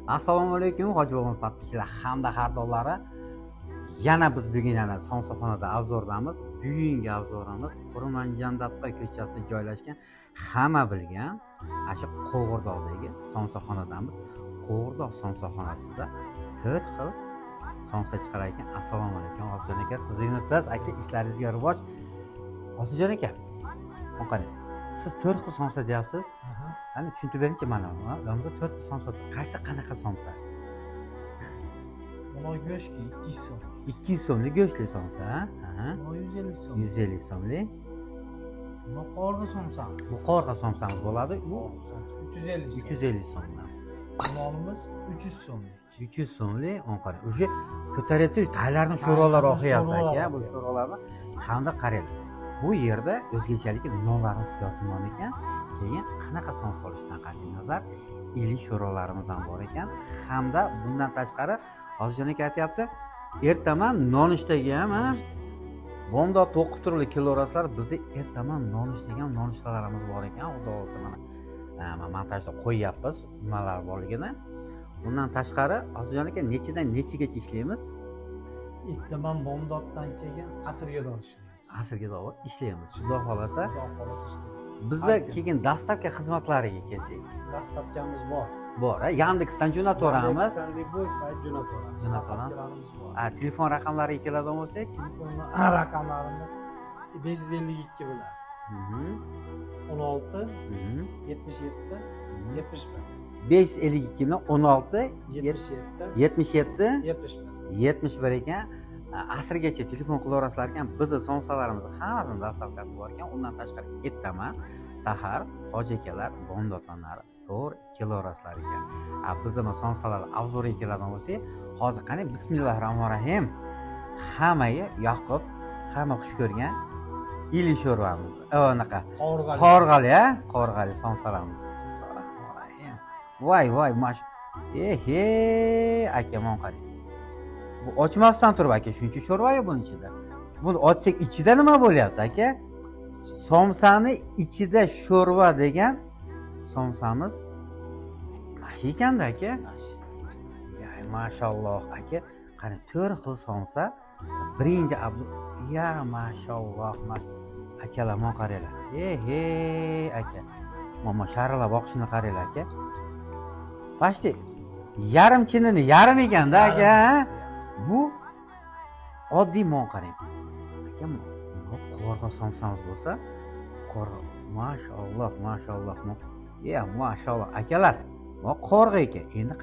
Assalomu alaykum, Hoji bobomiz podpischilar hamda xaridorlari. Yana biz bugun yana somsaxonada obzordamiz. Bugungi obzorimiz Qurmanjandatqa ko'chasida joylashgan, hamma bilgan shu Qo'g'irdoqdagi somsaxonadamiz. Qo'g'irdoq somsaxonasida 4 xil somsa chiqar ekan. Assalomu alaykum, Hojijon aka. Tuzimisiz aka, ishlaringizga rivoj. Hojijon aka, qarang. Siz 4 xil somsa deyapsiz. Qani tushuntirib beringchi mana. Ularimiz 4 xil somsa. Qaysi qanaqa somsa? Mana go'shtki 200 so'm. 200 so'mlik go'shtli somsa, ha? Mana 150 so'm. 150 so'mlik. Mana qorg'a somsamiz. Bu qorg'a somsamiz bo'ladi. Bu 350 so'm. 350 so'mdan. Nonimiz 300 so'mlik. 300 so'mlik, qani. O'sha ko'taryapsa, taylarning sho'rolari oqyapti aka. Bu sho'rolarni hamda qaranglar. Bu yerda o'zgachalik nonlarimiz tuyasimon ekan. Keyin qanaqa somsa olishdan qat'iy nazar ili sho'rolarimiz ham bor ekan. Hamda bundan tashqari Hojijon aka aytayapti, ertaman nonushtaga ham bomdod o'qib turli kiloraslar bizda ertaman nonushtaga ham nonushtalarimiz bor ekan. Xudo olsa mana montajda qo'yyapmiz nimalar borligini. Bundan tashqari Hojijon aka nechidan nechagacha ishlaymiz? Ertaman bomdoddan keyin asrga ishlaymiz. Asrga doğru ishlaymiz. Xudo xolasa. Bizda keyin dastavka xizmatlariga kelsak. Dastavkamiz bor. Bor, Yandexdan jo'nataveramiz. Yandexdan jo'nataveramiz. Dastavkalarimiz bor. Telefon raqamlariga keladigan bo'lsak, telefon raqamlarimiz 552 bilan 16 77 71 552 bilan 16 77 77 71 71 ekan. Asrgacha telefon qilaverasizlar ekan. Bizning somsalarimiz hammasini dastavkasi bor ekan. Undan tashqari ertaman sahar hoji akalar bomdodlanlar to'g'ri kelaverasizlar ekan. Bizning somsalar obzoriga keladigan bo'lsak, hozir qani bismillahirrohmanirrohim. Hammaga yoqib, hamma xush ko'rgan ili sho'rvamiz. Anaqa qorg'ali somsalarimiz. Voy, mash. Akamon qarang. Bu ochmasdan turib aka, shuncha sho'rva-yu buning ichida. Buni ochsak ichida nima bo'lyapti aka? Somsani ichida sho'rva degan somsamiz mash ekanda aka. Mashalloh aka, qani 4 xil somsa, birinchi obzor. Mashalloh, akalar mon qaranglar. Aka. Mana sharalab oqishini qaranglar aka. Pashti yarim chinini yarim ekanda aka. Bu oddiy mon qarang. Aka, bu qorg'a somsamiz bo'lsa, qorg'a mashalloh. Mashalloh akalar. Bu qorg'a ekan. Endi